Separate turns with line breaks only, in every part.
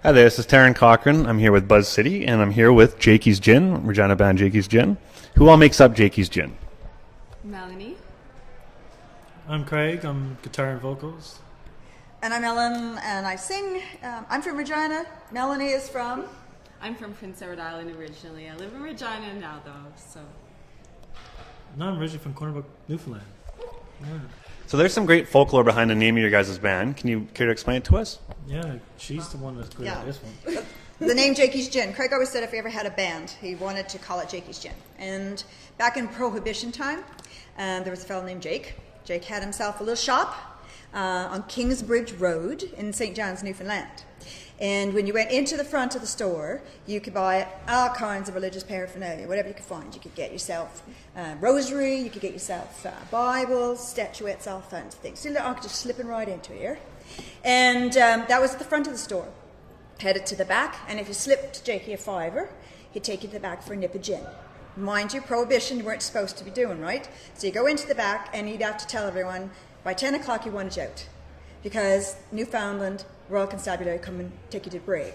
Hi there, this is Taron Cochrane. I'm here with BuzzCity, and I'm here with Jakey's Gin, Regina band Jakey's Gin. Who all makes up Jakey's Gin?
Melanie.
I'm Craig. I'm guitar and vocals.
And I'm Ellen, and I sing. I'm from Regina. Melanie is from?
I'm from Prince Edward Island originally. I live in Regina now, though. So.
No, I'm originally from Cornerbrook, Newfoundland. Yeah.
So there's some great folklore behind the name of your guys' band. Can you care to explain it to us?
Yeah, she's the one that's good at this one.
The name Jakey's Gin. Craig always said if he ever had a band, he wanted to call it Jakey's Gin. And back in Prohibition time, there was a fellow named Jake. Jake had himself a little shop on Kingsbridge Road in St. John's, Newfoundland. And when you went into the front of the store, you could buy all kinds of religious paraphernalia, whatever you could find. You could get yourself rosary, you could get yourself Bibles, statuettes, all kinds of things. So I'm just slipping right into here. And that was at the front of the store. Headed to the back, and if you slipped Jakey a $5, he'd take you to the back for a nip of gin. Mind you, Prohibition you weren't supposed to be doing, right? So you go into the back, and you'd have to tell everyone, by 10 o'clock you wanted you out. Because Newfoundland Royal Constabulary come and take you to break.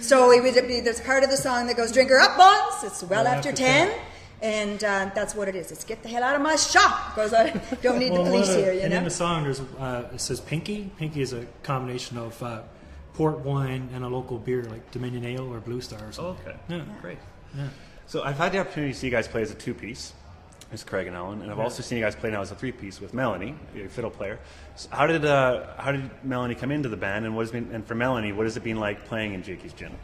So it would be, there's part of the song that goes, drink her up, boys. It's well after 10. And that's what it is. It's get the hell out of my shop. Because I don't need the police here, you know.
And in the song, there's it says Pinky. Pinky is a combination of port wine and a local beer like Dominion Ale or Blue Star or something.
Oh, okay.
Yeah.
Great.
Yeah.
So I've had the opportunity to see you guys play as a two-piece. It's Craig and Ellen, and I've also seen you guys play now as a three-piece with Melanie, your fiddle player. So how did Melanie come into the band, and for Melanie, what has it been like playing in Jakey's Gin?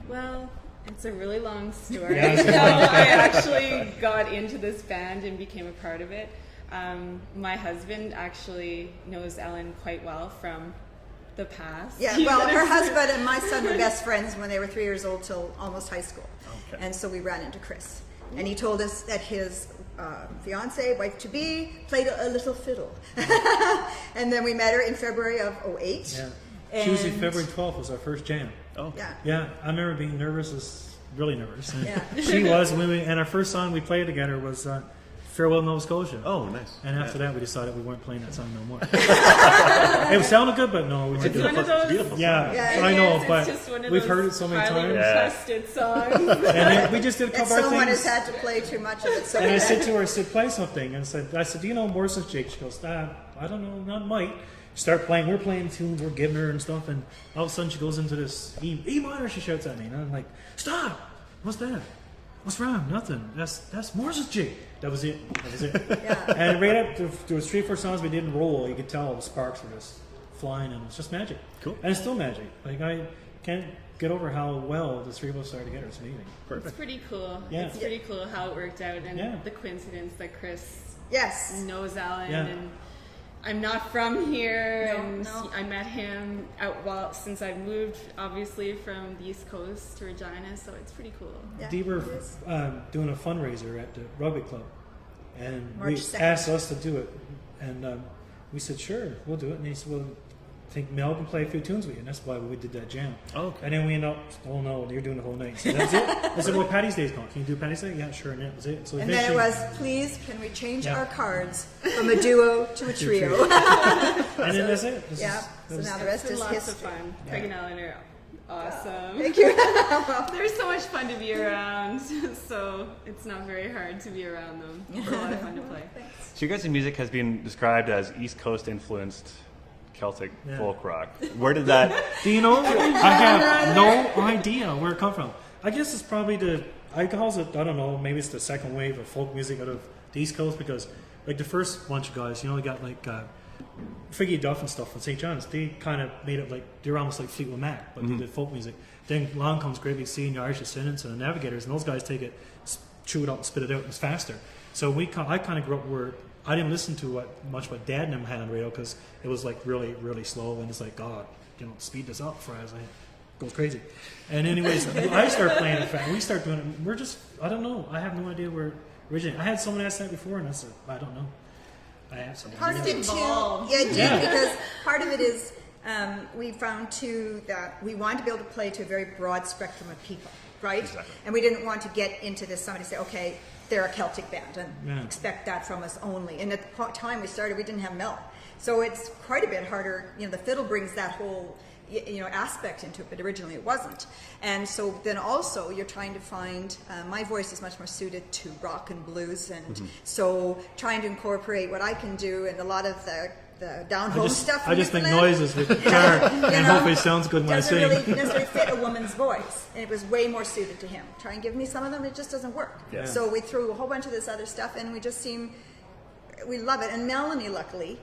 Well, it's a really long story.
Yeah,
I actually got into this band and became a part of it. My husband actually knows Ellen quite well from the past.
Yeah, well, her husband and my son were best friends when they were 3 years old till almost high school. Okay. And so we ran into Chris. And he told us that his fiancée, wife-to-be, played a little fiddle. And then we met her in February of 2008.
Yeah. Tuesday, February 12th was our first jam.
Oh.
Yeah.
Yeah, I remember being nervous, really nervous. And
Yeah.
she was, and our first song we played together was Farewell Nova Scotia.
Oh, nice.
And after that, we decided we weren't playing that song no more. It sounded good, but no, we weren't doing
One of those,
beautiful.
Yeah, I know,
it's
but
just one of
we've
those
heard it so many
highly
times.
requested songs.
And then we just did a
And
couple of
someone has
things.
had to play too much of it. So
And I said to her, I said, play something. And I said, do you know Morrison's Jake? She goes, I don't know, not might. Start playing. We're playing tunes. We're giving her and stuff. And all of a sudden she goes into this E minor. She shouts at me. And I'm like, stop. What's that? What's wrong? Nothing. That's Morrison's Jake. That was it.
Yeah.
And right up, there was 3 or 4 songs we didn't roll. You could tell the sparks were just flying, and it's just magic.
Cool.
And it's still magic. Like, I can't get over how well the 3 of us are together. It's amazing.
Perfect.
It's pretty cool.
Yeah.
It's pretty cool how it worked out, and
Yeah.
the coincidence that Chris
yes.
knows Alan,
Yeah.
and I'm not from here,
No,
and
no.
I met him since I moved, obviously, from the East Coast to Regina, so it's pretty cool.
Yeah,
They were
it is.
doing a fundraiser at the rugby club, and
March
we
2nd.
asked us to do it, and we said, sure, we'll do it. And he said, well, I think Mel can play a few tunes with you, and that's why we did that jam.
Oh, okay.
And then we ended up, oh no, you're doing the whole night. So that's it. I said, well, Patty's Day's gone. Can you do Patty's Day? Yeah, sure. And that was it. So
And then it
eventually-
was, please, can we change
Yeah.
our cards from a duo to a trio?
and then that's it.
Yeah. So now the rest
It's been
is
lots
history.
of fun. Craig and Alan are awesome.
Thank you.
They're so much fun to be around, so it's not very hard to be around them. It's a lot of fun to play.
So your guys' music has been described as East Coast influenced Celtic folk rock. Where did that?
Do you know? I have no idea where it come from. I guess it's probably I don't know, maybe it's the second wave of folk music out of the East Coast, because like the first bunch of guys, they got like Figgy Duff and stuff from St. John's. They kind of made it like, they were almost like Fleetwood Mac, but they did folk music. Then along comes Great Big Sea and the Irish Descendants and the Navigators, and those guys take it, chew it up and spit it out, and it's faster. So I kind of grew up where I didn't listen to what Dad and them had on the radio, because it was like really, really slow, and it's like, God, speed this up for us. Goes crazy. And anyways, I start playing it fast. We start doing it. We're just, I don't know. I have no idea where it originated. I had someone ask that before, and I said, I don't know. I have some.
Part of it too,
Involved.
yeah, it did,
Yeah.
because part of it is we found too that we wanted to be able to play to a very broad spectrum of people, right?
Exactly.
And we didn't want to get into this, somebody say, okay, they're a Celtic band and
Yeah.
expect that from us only. And at the time we started, we didn't have Mel. So it's quite a bit harder. The fiddle brings that whole aspect into it, but originally it wasn't. And so then also you're trying to find, my voice is much more suited to rock and blues, and so trying to incorporate what I can do and a lot of the down home stuff.
I just make noises with the guitar and hopefully it sounds good when I
doesn't
sing.
really necessarily fit a woman's voice, and it was way more suited to him. Try and give me some of them, it just doesn't work.
Yeah.
So we threw a whole bunch of this other stuff, and we love it. And Melanie, luckily,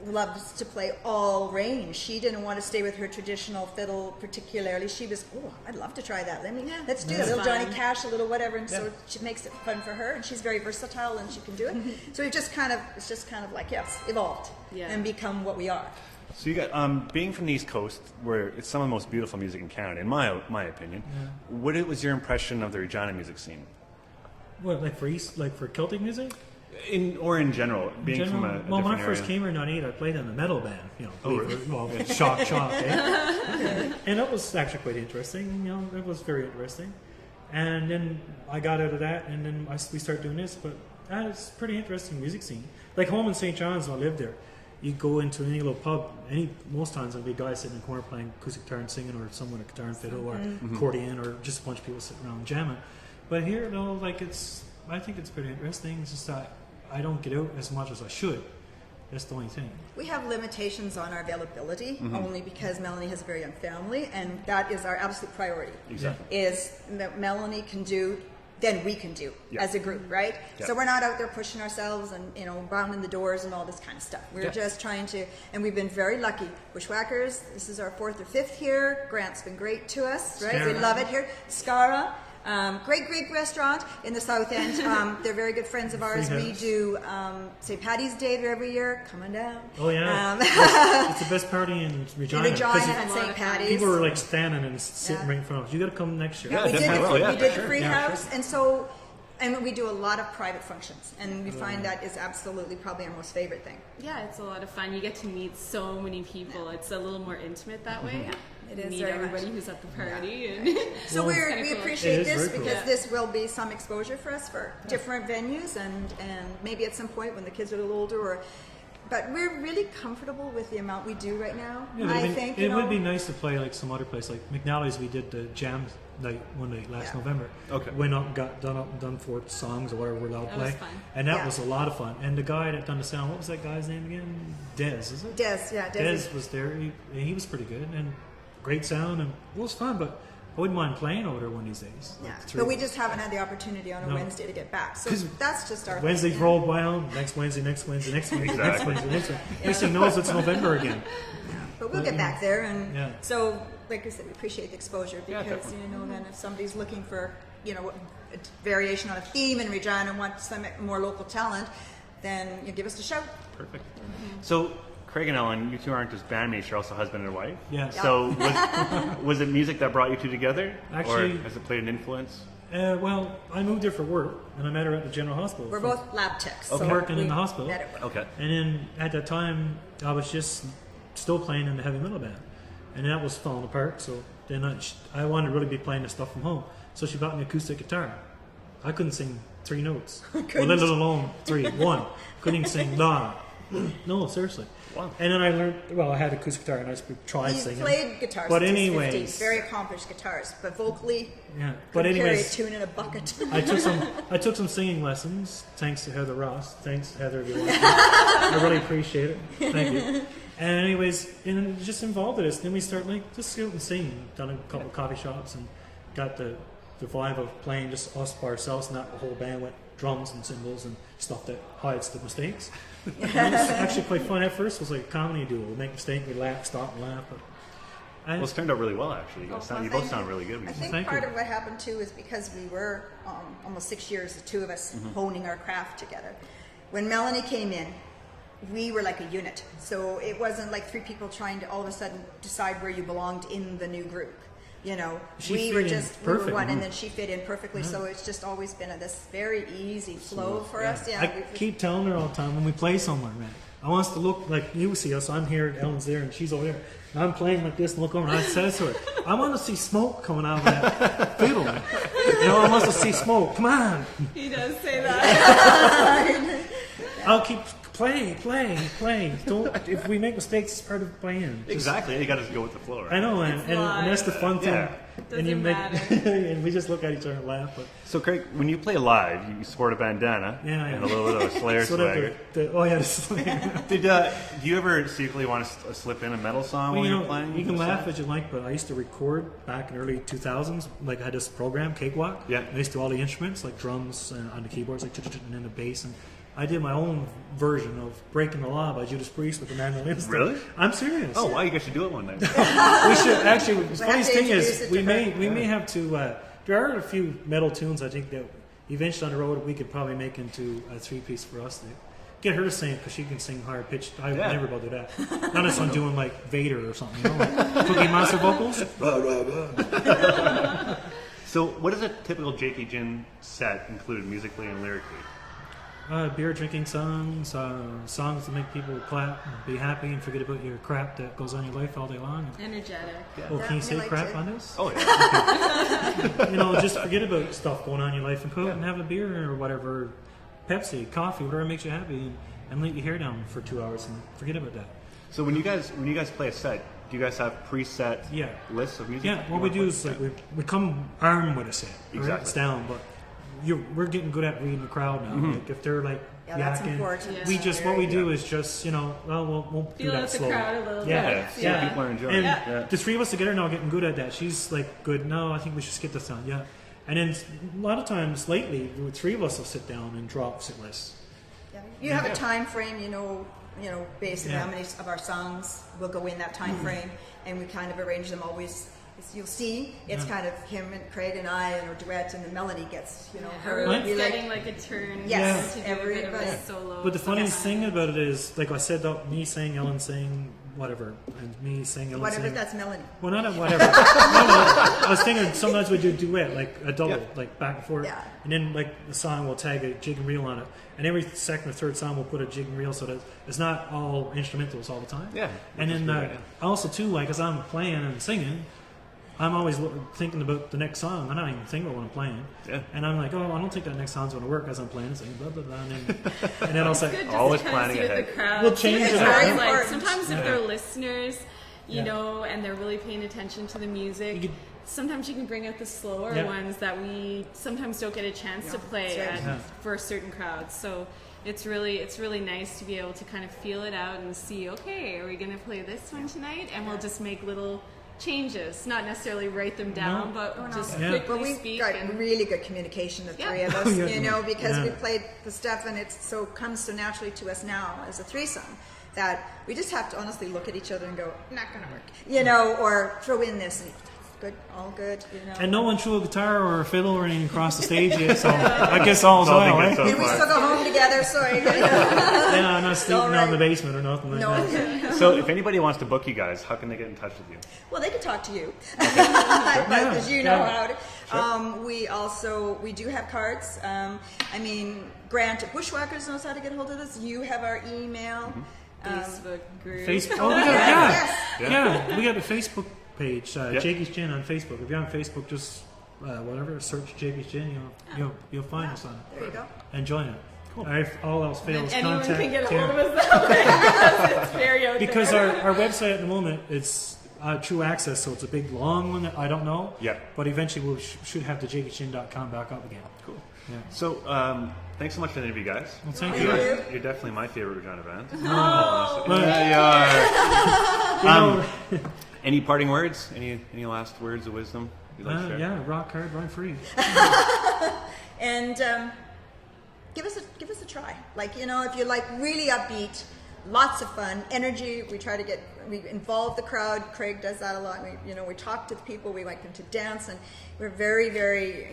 loves to play all range. She didn't want to stay with her traditional fiddle particularly. She was, I'd love to try that. Let's do that. A little Johnny Cash, a little whatever, and so she makes it fun for her. And she's very versatile, and she can do it. So it's just kind of like evolved and become what we are.
So you got being from the East Coast, where it's some of the most beautiful music in Canada, in my opinion. What was your impression of the Regina music scene?
What, like for Celtic music?
In general, being from a
well, when I
different
first
area.
came here in '98, I played in a metal band. Shock, eh? And that was actually quite interesting. It was very interesting. And then I got out of that, and then we started doing this. But it's a pretty interesting music scene. Like home in St. John's, when I lived there, you go into any little pub. Most times there'll be a guy sitting in the corner playing acoustic guitar and singing, or someone with a guitar and fiddle, or accordion, or just a bunch of people sitting around jamming. But here, I think it's pretty interesting. It's just that I don't get out as much as I should. That's the only thing.
We have limitations on our availability, only because Melanie has a very young family, and that is our absolute priority.
Exactly.
Is that Melanie can do, then we can do as a group, right?
Yeah.
So we're not out there pushing ourselves and rounding the doors and all this kind of stuff. We're just trying to, and we've been very lucky. Bushwackers, this is our 4th or 5th here. Grant's been great to us, right?
Scara.
We love it here. Scara. Great restaurant in the South End. They're very good friends of ours. We do St. Paddy's Day every year. Come on down.
Oh yeah, it's the best party in Regina.
And St. Paddy's.
People are like standing and sitting right in front of us. You got to come next year.
We did the free
Yeah,
house, and we do a lot of private functions, and we find that is absolutely probably our most favorite thing.
Yeah, it's a lot of fun. You get to meet so many people. It's a little more intimate that way.
It is
meet
very
everybody
much.
who's at the party. And
So we appreciate
It is
this
very
because
cool.
this will be some exposure for us for different venues, and maybe at some point when the kids are a little older, but we're really comfortable with the amount we do right now.
Yeah,
I think
it would be nice to play like some other place, like McNally's. We did the jam night one night last November.
Okay.
Went up and got done 4 songs or whatever we're allowed to
That
play,
was fun.
and that
Yeah.
was a lot of fun. And the guy that done the sound, what was that guy's name again? Des, is it?
Des
Was there. He was pretty good and great sound, and it was fun. But I wouldn't mind playing over there one of these days.
Yeah,
Like, three-
but we just haven't had the opportunity on a
No.
Wednesday to get back. So
'Cause
that's just our
Wednesdays
thing.
roll down. Next Wednesday, next Wednesday, next Wednesday, next
Exactly.
Wednesday, next Wednesday. Next thing knows, it's November again.
But we'll get back there, and
Yeah.
so like I said, we appreciate the exposure
Yeah,
because
definitely.
then if somebody's looking for a variation on a theme in Regina and wants some more local talent, then you give us a shout.
Perfect. So, Craig and Ellen, you two aren't just bandmates, you're also husband and wife.
Yeah.
So, was it music that brought you two together?
Actually-
or has it played an influence?
Well, I moved here for work, and I met her at the General Hospital.
We're both lab techs.
I'm working in
we
the hospital.
met at work.
Okay.
And then at that time, I was just still playing in the heavy metal band, and that was falling apart. So then I wanted to really be playing the stuff from home. So she bought me an acoustic guitar. I couldn't sing 3 notes, well, let alone 3. 1. Couldn't even sing la. No, seriously.
Wow.
And then I learned. Well, I had an acoustic guitar, and I just tried
He's
singing.
played guitar
But
since he's
anyways-
15. Very accomplished guitarist, but vocally,
Yeah. But
couldn't carry a
anyways,
tune in a bucket.
I took some singing lessons, thanks to Heather Ross. Thanks, Heather. If you're watching. I really appreciate it. Thank you. And anyways, and it just involved in this. Then we start just go out and sing. Done a couple of coffee shops and got the vibe of playing just us by ourselves, not the whole band with drums and cymbals and stuff that hides the mistakes. And it was actually quite fun. At first, it was like a comedy duo. We make a mistake, we laugh, stop, and laugh. But
Well, it's turned out really well, actually. You, guys you both sound really good.
I think
Thank
part
you.
of what happened too is because we were almost 6 years, the two of us honing our craft together. When Melanie came in, we were like a unit. So it wasn't like 3 people trying to all of a sudden decide where you belonged in the new group.
She
We
fit
were
in
just we were
perfect.
one, and then she fit in perfectly. So it's just always been this very easy flow for us. Yeah,
I keep telling her all the time when we play somewhere, man. I want us to look like you see us. I'm here, Ellen's there, and she's over there. And I'm playing like this and look over, and I says to her, I want to see smoke coming out of that fiddle, man. I want us to see smoke. Come on.
He does say that.
I'll keep play. Don't. If we make mistakes, it's part of playing. Just-
Exactly. You got to go with the flow. Right?
I know, and that's the fun thing.
Yeah.
And you
Doesn't
make,
matter.
and we just look at each other and laugh. But
So, Craig, when you play live, you sport a bandana and a little bit of a Slayer
sort of
swagger.
the Slayer.
Do you ever secretly want to slip in a metal song
Well,
when
you
you're
know,
playing?
you can laugh as you like, but I used to record back in early 2000s. Like I had this program, Cakewalk.
Yeah.
I used to do all the instruments, like drums and on the keyboards, like and then the bass. And I did my own version of "Breaking the Law" by Judas Priest with the mandolin. stuff.
Really?
I'm serious.
Oh, wow, you guys should do it one night.
We should actually. The
have
funniest
to
thing
introduce
is
it
we
to
may have to. There are a few metal tunes I think that eventually on the road we could probably make into a 3-piece for us. To get her to sing because she can sing higher pitched. I would never be able to do that. Unless I'm doing like Vader or something, you know, like Cookie Monster vocals.
So, what does a typical Jakey Gin set include musically and lyrically?
Beer drinking songs, songs that make people clap, and be happy, and forget about your crap that goes on in your life all day long.
Energetic.
Oh, can you say
like
crap
to.
on this?
Oh, yeah.
You know, just forget about stuff going on in your life and go out and have a beer or whatever, Pepsi, coffee, whatever makes you happy, and let your hair down for 2 hours and forget about that.
So, when you guys play a set, do you guys have preset lists of music?
Yeah, what we do is like we come armed with a set. Right?
Exactly.
It's down, but we're getting good at reading the crowd now. Like if they're like
that's
yakking,
important.
we just what we do is just we'll do
Feel
that
out the
slowly.
crowd a little
Yeah,
bit.
so people are enjoying
And
it.
the three of us together now getting good at that. She's like good. No, I think we should skip this down. Yeah, and then a lot of times lately, the three of us will sit down and drop set lists.
Yeah. You have a time frame, you know, based on
Yeah.
how many of our songs will go in that time frame, and we kind of arrange them always. You'll see, it's kind of him and Craig and I, and our duet, and the melody gets, her.
Everyone's
we like-
getting like a turn.
Yes,
to do a bit of
everybody.
a solo.
But the funniest
sometimes.
thing about it is, like I said, me saying, Ellen saying, whatever, and me saying, Ellen
whatever,
saying.
that's melody.
Well, not a whatever. no, I was thinking sometimes we do duet, like a double, like back and forth.
Yeah.
And then like the song will tag a jig and reel on it. And every second or third song we'll put a jig and reel so that it's not all instrumentals all the time.
Yeah,
And
which is
then
good, yeah.
also too, like as I'm playing and singing, I'm always thinking about the next song. I'm not even thinking about what I'm playing.
Yeah.
And I'm like, oh, I don't think that next song's going to work as I'm playing and singing, blah, blah, blah. And then I'll say,
Good just
Always
to kind of
planning
see what
ahead.
the crowd.
We'll change
It's
it up.
very
Yeah.
like
Important.
sometimes if they're listeners, you
Yeah.
know, and they're really paying attention to the music.
You could-
Sometimes you can bring out the slower
Yeah.
ones that we sometimes don't get a chance to play
that's right.
at, for certain crowds. So it's really nice to be able to kind of feel it out and see. Okay, are we going to play this one tonight? And we'll just make little changes, not necessarily write them down, but just
Yeah.
quickly
But we've
speak.
got
and
really good communication, the
Yeah.
three of us,
Yeah.
because
Yeah.
we played the stuff and it comes so naturally to us now as a threesome that we just have to honestly look at each other and go, not gonna work, or throw in this and good, all good,
And no one threw a guitar or a fiddle or anything across the stage yet, so I guess all's
all
well,
been
right?
good so
And we
far.
still go home together, so
Yeah, I'm not sleeping
all
out in the
right.
basement or nothing like that.
So, if anybody wants to book you guys, how can they get in touch with you?
well, they can talk to you, because you know
Yeah.
how to. We do have cards. Grant at Bushwackers knows how to get a hold of us. You have our email.
Facebook group.
Facebook. Oh, we got,
Yes.
yeah, we got a Facebook page, Jakey's Gin on Facebook. If you're on Facebook, just whatever, search Jakey's Gin. You'll find us on it.
There you go.
And join it. Cool. If all else fails,
Anyone
contact
can get a
Taron.
hold of us that way because it's very out
Because
there.
our website at the moment, it's True Access, so it's a big long one that I don't know.
Yeah.
But eventually we should have the JakeyGin.com back up again.
Cool.
Yeah.
So, thanks so much for the interview, guys.
Well, thank
Thank
you.
you.
You're definitely my favorite Regina band.
But,
Yeah, you are.
you know,
Any parting words? Any last words of wisdom you'd like to share?
yeah, rock hard, run free.
And give us a try. If you're really upbeat, lots of fun, energy. We involve the crowd. Craig does that a lot. We talk to the people. We like them to dance, and we're very, very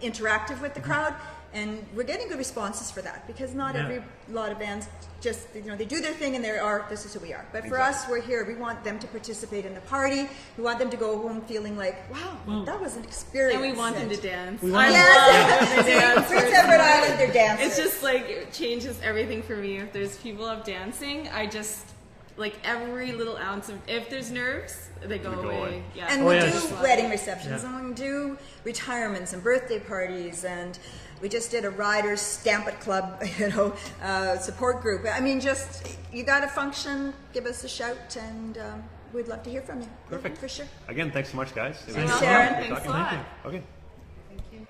interactive with the crowd. And we're getting good responses for that because not every lot of bands just they do their thing and this is who we are. But for us, we're here. We want them to participate in the party. We want them to go home feeling like, wow, that was an experience.
And we want them to dance.
want
I
them-
love when they dance.
Prince Edward Island, they're dancing.
It's just like it changes everything for me. If there's people up dancing, I just like every little ounce of, if there's nerves, they go away. Yeah.
And we
yeah,
do
just-
wedding receptions,
Yeah.
and we do retirements and birthday parties, and we just did a Riders Stamp It Club, support group. I mean, just, you got a function, give us a shout, and we'd love to hear from you.
Perfect.
For sure.
Again, thanks so much, guys. It was
Thanks,
good
Sharon.
talking.
Thanks a lot.
Okay.
Thank you.